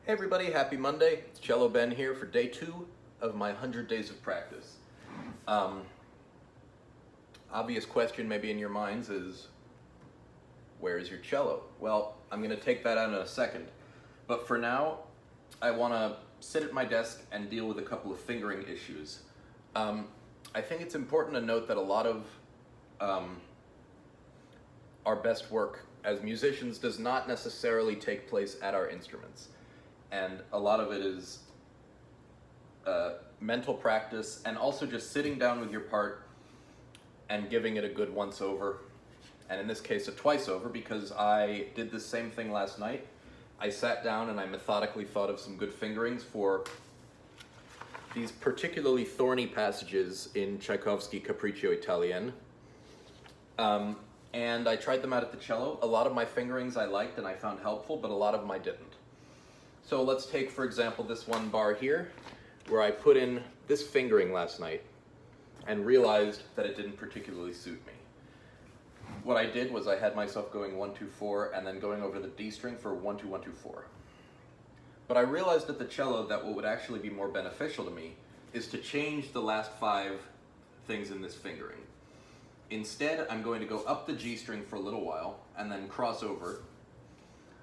Hey everybody, happy Monday. It's Cello Ben here for day 2 of my 100 days of practice. Obvious question maybe in your minds is, where is your cello? Well, I'm going to take that out in a second. But for now, I want to sit at my desk and deal with a couple of fingering issues. I think it's important to note that a lot of our best work as musicians does not necessarily take place at our instruments. And a lot of it is mental practice and also just sitting down with your part and giving it a good once over, and in this case a twice over, because I did the same thing last night. I sat down and I methodically thought of some good fingerings for these particularly thorny passages in Tchaikovsky Capriccio Italien. And I tried them out at the cello. A lot of my fingerings I liked and I found helpful, but a lot of them I didn't. So let's take, for example, this one bar here, where I put in this fingering last night and realized that it didn't particularly suit me. What I did was I had myself going 1, 2, 4 and then going over the D string for 1, 2, 1, 2, 4. But I realized at the cello that what would actually be more beneficial to me is to change the last 5 things in this fingering. Instead, I'm going to go up the G string for a little while and then cross over.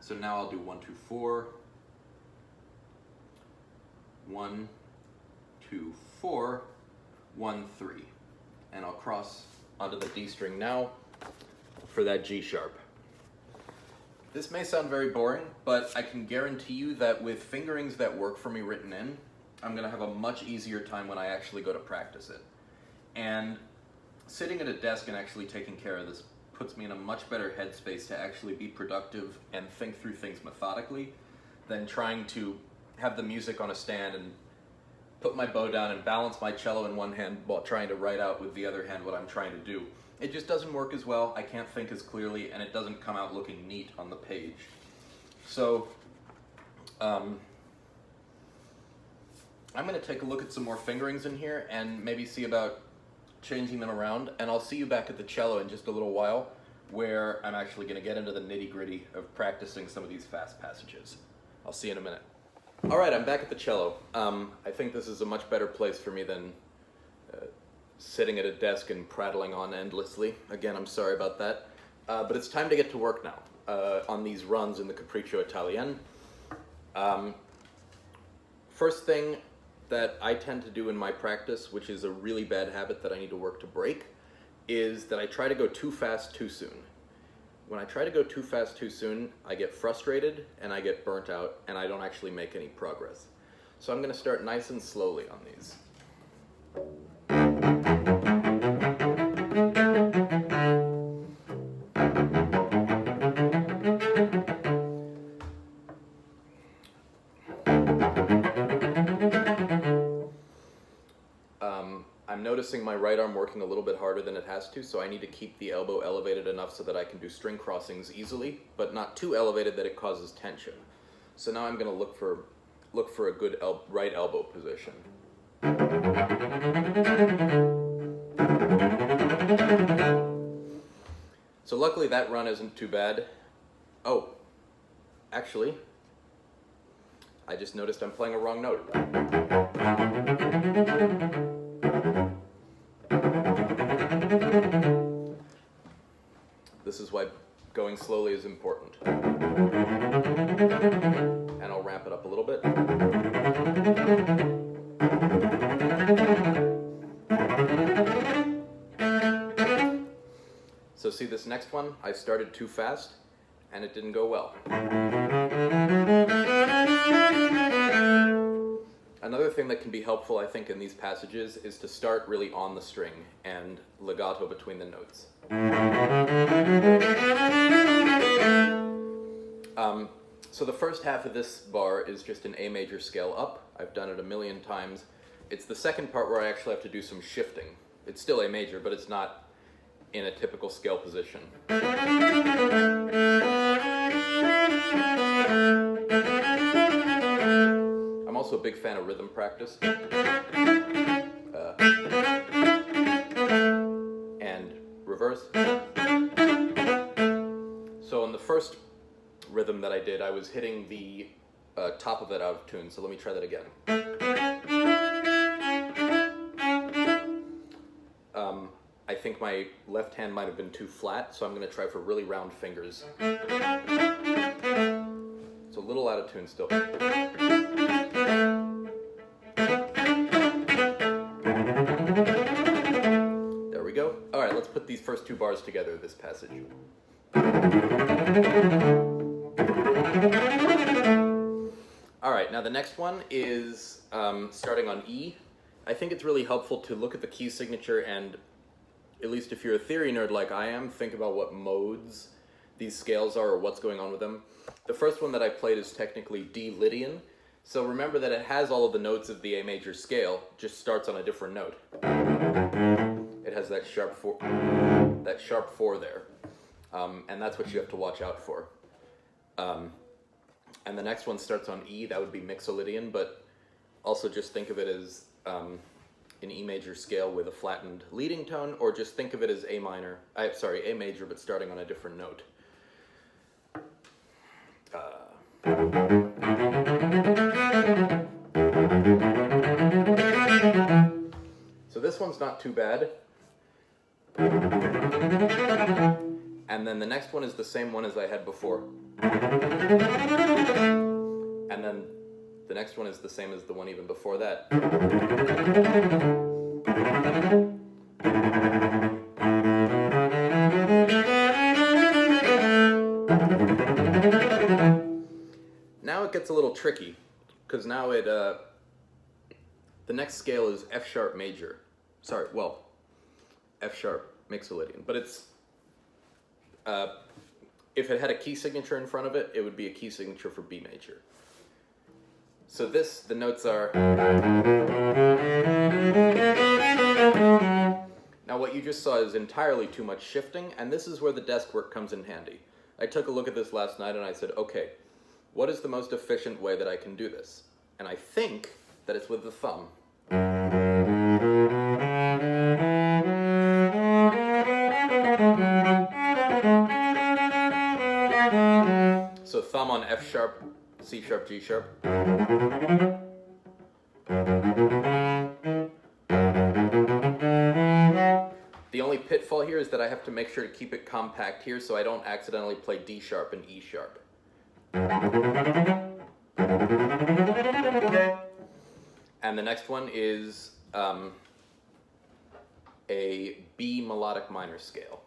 So now I'll do 1, 2, 4, 1, 2, 4, 1, 3. And I'll cross onto the D string now for that G sharp. This may sound very boring, but I can guarantee you that with fingerings that work for me written in, I'm going to have a much easier time when I actually go to practice it. And sitting at a desk and actually taking care of this puts me in a much better headspace to actually be productive and think through things methodically than trying to have the music on a stand and put my bow down and balance my cello in one hand while trying to write out with the other hand what I'm trying to do. It just doesn't work as well, I can't think as clearly, and it doesn't come out looking neat on the page. So, I'm going to take a look at some more fingerings in here and maybe see about changing them around, and I'll see you back at the cello in just a little while, where I'm actually going to get into the nitty-gritty of practicing some of these fast passages. I'll see you in a minute. Alright, I'm back at the cello. I think this is a much better place for me than sitting at a desk and prattling on endlessly. Again, I'm sorry about that. But it's time to get to work now on these runs in the Capriccio Italien. First thing that I tend to do in my practice, which is a really bad habit that I need to work to break, is that I try to go too fast too soon. When I try to go too fast too soon, I get frustrated and I get burnt out and I don't actually make any progress. So I'm going to start nice and slowly on these. I'm noticing my right arm working a little bit harder than it has to, so I need to keep the elbow elevated enough so that I can do string crossings easily, but not too elevated that it causes tension. So now I'm going to look for a good right elbow position. So luckily that run isn't too bad. Oh, actually, I just noticed I'm playing a wrong note. This is why going slowly is important. And I'll ramp it up a little bit. So see this next one? I started too fast and it didn't go well. Another thing that can be helpful, I think, in these passages is to start really on the string and legato between the notes. So the first half of this bar is just an A major scale up. I've done it a million times. It's the second part where I actually have to do some shifting. It's still A major, but it's not in a typical scale position. I'm also a big fan of rhythm practice. And reverse. So in the first rhythm that I did, I was hitting the top of it out of tune, so let me try that again. I think my left hand might have been too flat, so I'm going to try for really round fingers. It's a little out of tune still. There we go. All right, let's put these first two bars together, this passage. All right, now the next one is starting on E. I think it's really helpful to look at the key signature and, at least if you're a theory nerd like I am, think about what modes these scales are or what's going on with them. The first one that I played is technically D Lydian, so remember that it has all of the notes of the A major scale, just starts on a different note. It has that sharp four there, and that's what you have to watch out for. And the next one starts on E, that would be Mixolydian, but also just think of it as an E major scale with a flattened leading tone, or just think of it as A major, but starting on a different note. So this one's not too bad. And then the next one is the same one as I had before. And then the next one is the same as the one even before that. Now it gets a little tricky, because now the next scale is F sharp major. Sorry, well, F sharp Mixolydian, but it's, if it had a key signature in front of it, it would be a key signature for B major. So the notes are... Now what you just saw is entirely too much shifting, and this is where the desk work comes in handy. I took a look at this last night and I said, okay, what is the most efficient way that I can do this? And I think that it's with the thumb. So thumb on F sharp, C sharp, G sharp. The only pitfall here is that I have to make sure to keep it compact here so I don't accidentally play D sharp and E sharp. And the next one is a B melodic minor scale.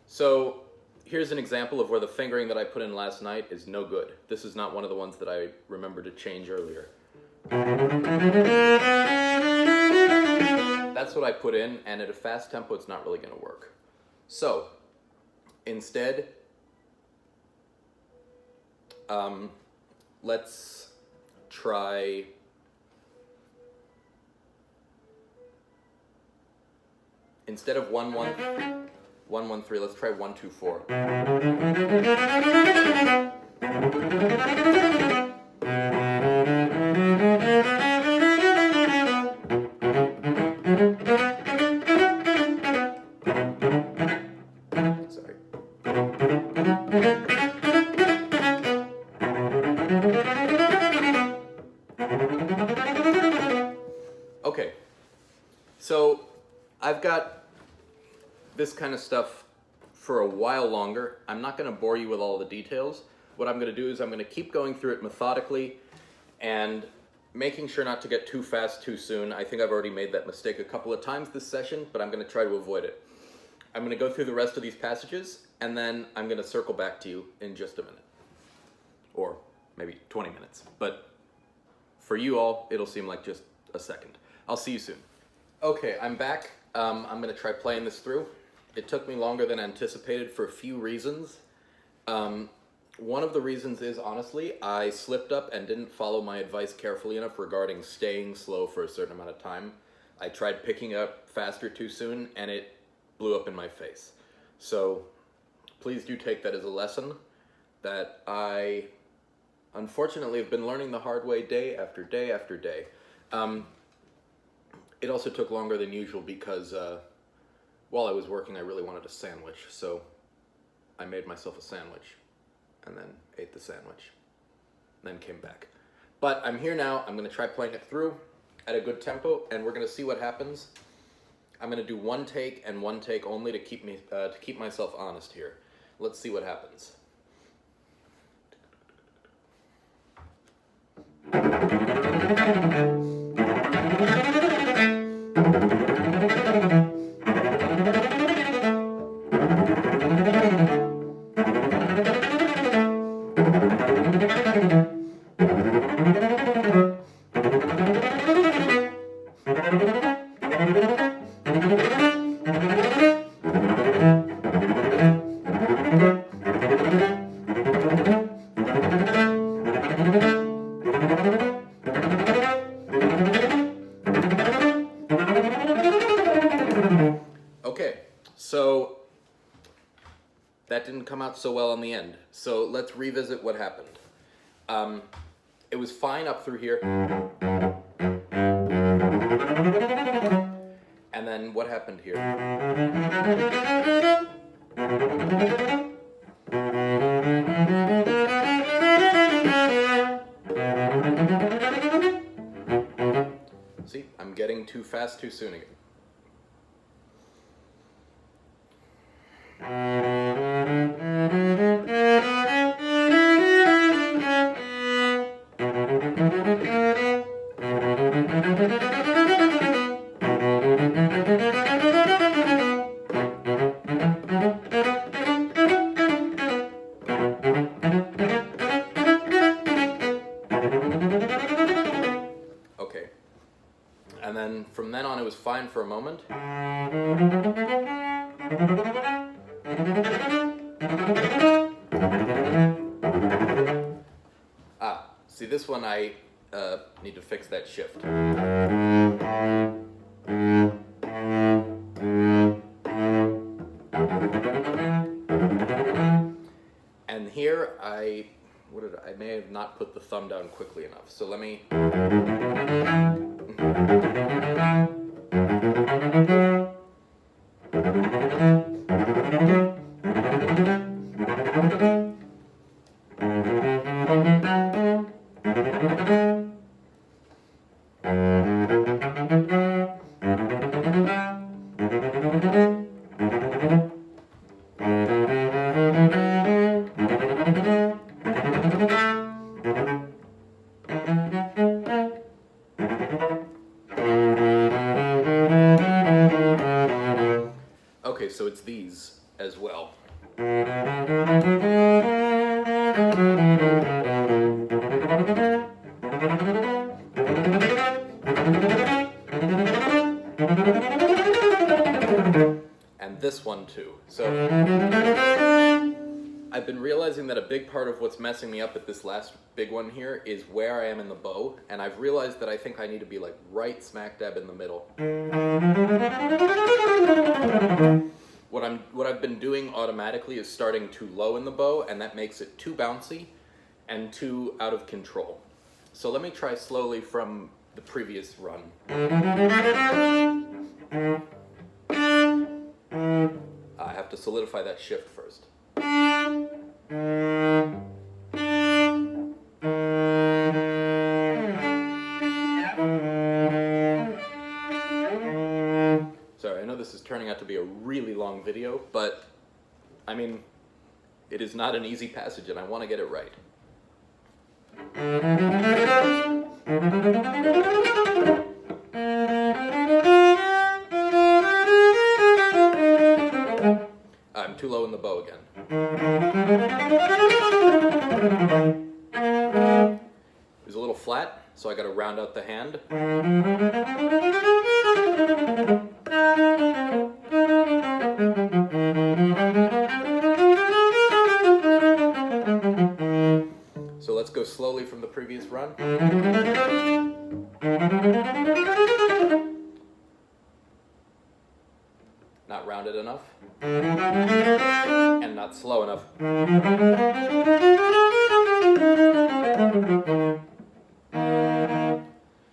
So here's an example of where the fingering that I put in last night is no good. This is not one of the ones that I remembered to change earlier. That's what I put in, and at a fast tempo it's not really going to work. So instead, let's try... Instead of 1-1-3, let's try 1-2-4. Sorry. Okay, so I've got this kind of stuff for a while longer. I'm not going to bore you with all the details. What I'm going to do is I'm going to keep going through it methodically and making sure not to get too fast too soon. I think I've already made that mistake a couple of times this session, but I'm going to try to avoid it. I'm going to go through the rest of these passages, and then I'm going to circle back to you in just a minute. Or maybe 20 minutes. But for you all, it'll seem like just a second. I'll see you soon. Okay, I'm back. I'm going to try playing this through. It took me longer than anticipated for a few reasons. One of the reasons is, honestly, I slipped up and didn't follow my advice carefully enough regarding staying slow for a certain amount of time. I tried picking up faster too soon, and it blew up in my face. So please do take that as a lesson that I, unfortunately, have been learning the hard way day after day after day. It also took longer than usual because, while I was working, I really wanted a sandwich, so I made myself a sandwich and then ate the sandwich, then came back. But I'm here now. I'm going to try playing it through at a good tempo, and we're going to see what happens. I'm going to do one take and one take only to keep myself honest here. Let's see what happens. Okay, so that didn't come out so well in the end. So let's revisit what happened. It was fine up through here. And then what happened here? See, I'm getting too fast too soon again. Okay. And then from then on it was fine for a moment. See, this one I need to fix that shift. And here I may have not put the thumb down quickly enough. So let me. Okay, so it's these as well. And this one too. So I've been realizing that a big part of what's messing me up at this last big one here is where I am in the bow, and I've realized that I think I need to be like right smack dab in the middle. What I've been doing automatically is starting too low in the bow, and that makes it too bouncy and too out of control. So let me try slowly from the previous run. I have to solidify that shift first. Sorry, I know this is turning out to be a really long video, but I mean, it is not an easy passage and I want to get it right. I'm too low in the bow again. It was a little flat, so I got to round out the hand. So let's go slowly from the previous run. Not rounded enough. And not slow enough.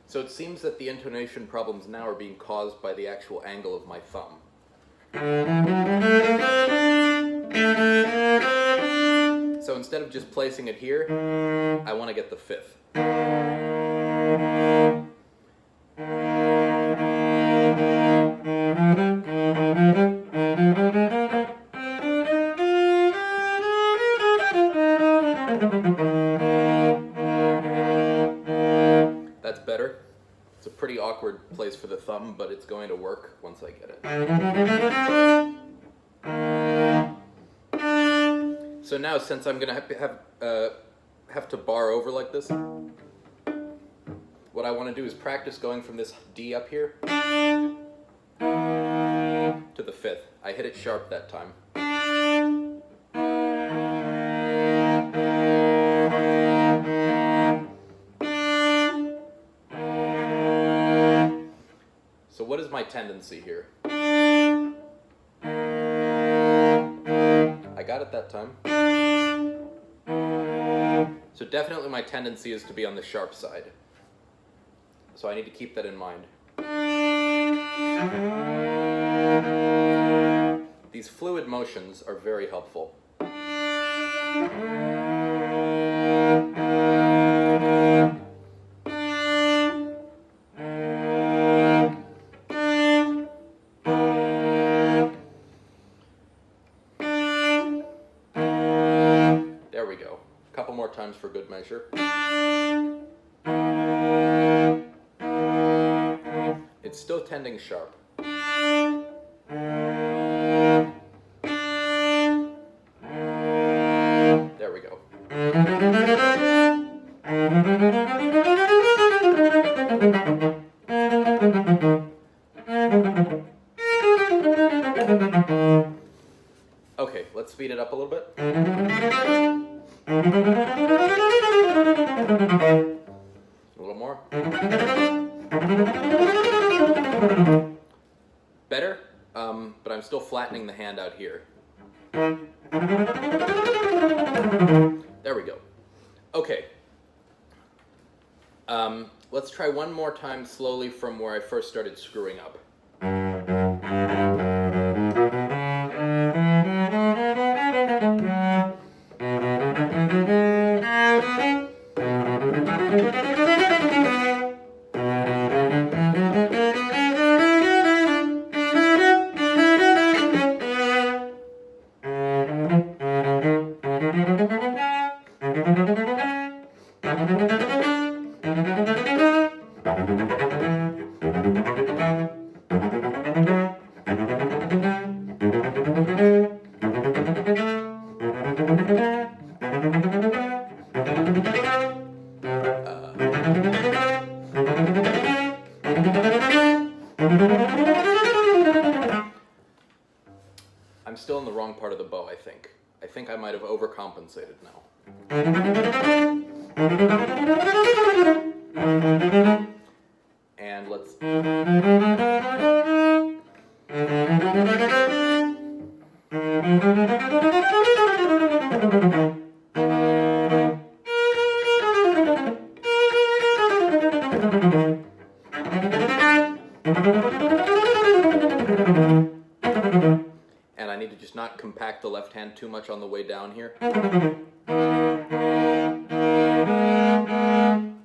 So it seems that the intonation problems now are being caused by the actual angle of my thumb. So instead of just placing it here, I want to get the fifth. That's better. It's a pretty awkward place for the thumb, but it's going to work once I get it. So now, since I'm going to have to bar over like this, what I want to do is practice going from this D up here to the fifth. I hit it sharp that time. So what is my tendency here? I got it that time. So definitely my tendency is to be on the sharp side. So I need to keep that in mind. These fluid motions are very helpful. There we go. A couple more times for good measure. It's still tending sharp. There we go. Okay, let's speed it up a little bit. A little more. Better, but I'm still flattening the hand out here. There we go. Okay. Let's try one more time slowly from where I first started screwing up. I'm still in the wrong part of the bow, I think. I think I might have overcompensated now. And let's... And I need to just not compact the left hand too much on the way down here.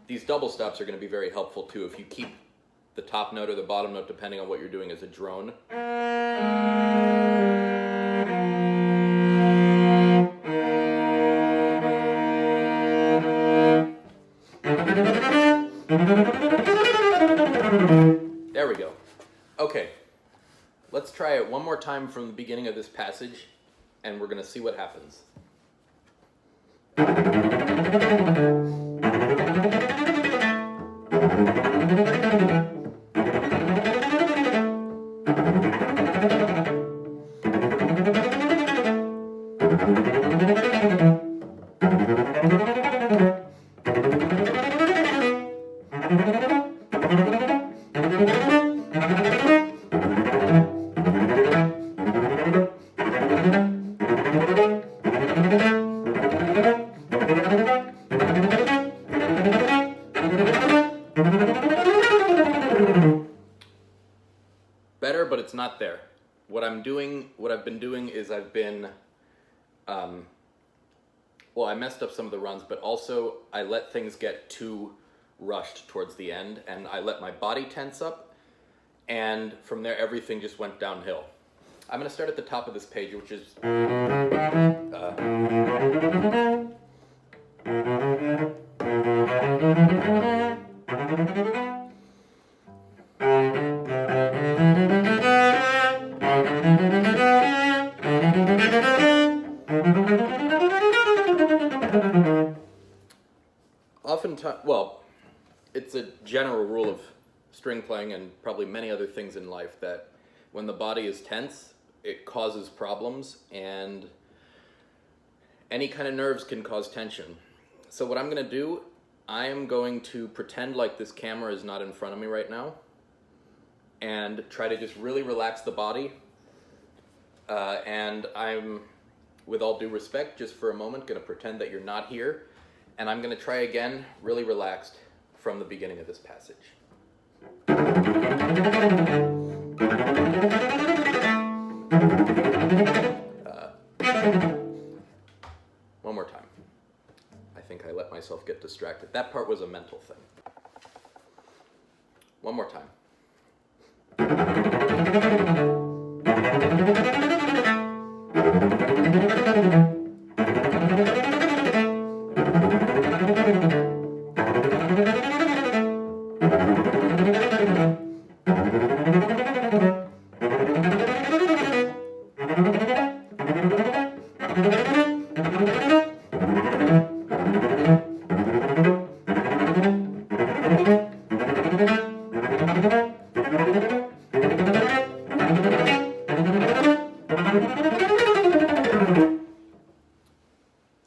These double stops are going to be very helpful too if you keep the top note or the bottom note, depending on what you're doing, as a drone. There we go. Okay. Let's try it one more time from the beginning of this passage, and we're going to see what happens. Better, but it's not there. what I've been doing is I've been, well, I messed up some of the runs, but also I let things get too rushed towards the end, and I let my body tense up, and from there everything just went downhill. I'm going to start at the top of this page, which is oftentimes, well, it's a general rule of string playing and probably many other things in life that when the body is tense, it causes problems, and any kind of nerves can cause tension. So what I'm going to do, I am going to pretend like this camera is not in front of me right now and try to just really relax the body. And I'm, with all due respect, just for a moment, going to pretend that you're not here, and I'm going to try again, really relaxed, from the beginning of this passage. One more time. I think I let myself get distracted. That part was a mental thing. One more time.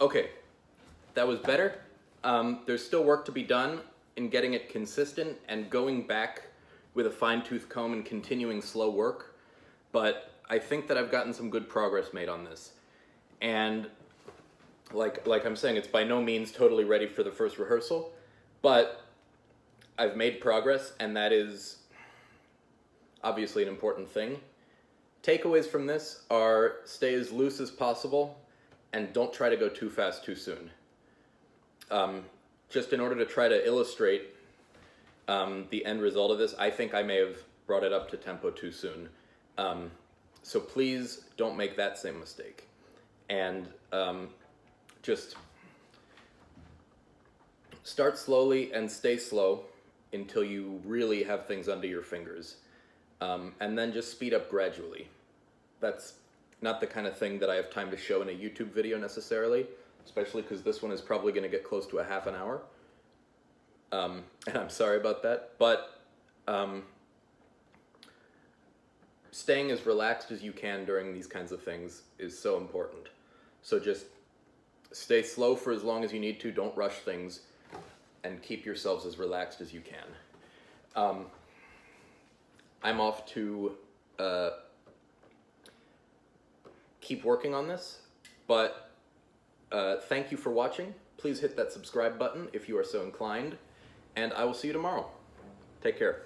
Okay, that was better. There's still work to be done in getting it consistent and going back with a fine-tooth comb and continuing slow work, but I think that I've gotten some good progress made on this. And like I'm saying, it's by no means totally ready for the first rehearsal, but I've made progress, and that is obviously an important thing. Takeaways from this are stay as loose as possible and don't try to go too fast too soon. Just in order to try to illustrate the end result of this, I think I may have brought it up to tempo too soon. So please don't make that same mistake. And just start slowly and stay slow until you really have things under your fingers. And then just speed up gradually. That's not the kind of thing that I have time to show in a YouTube video necessarily, especially because this one is probably going to get close to a half an hour. And I'm sorry about that, but staying as relaxed as you can during these kinds of things is so important. So just stay slow for as long as you need to, don't rush things, and keep yourselves as relaxed as you can. I'm off to keep working on this, but thank you for watching. Please hit that subscribe button if you are so inclined, and I will see you tomorrow. Take care.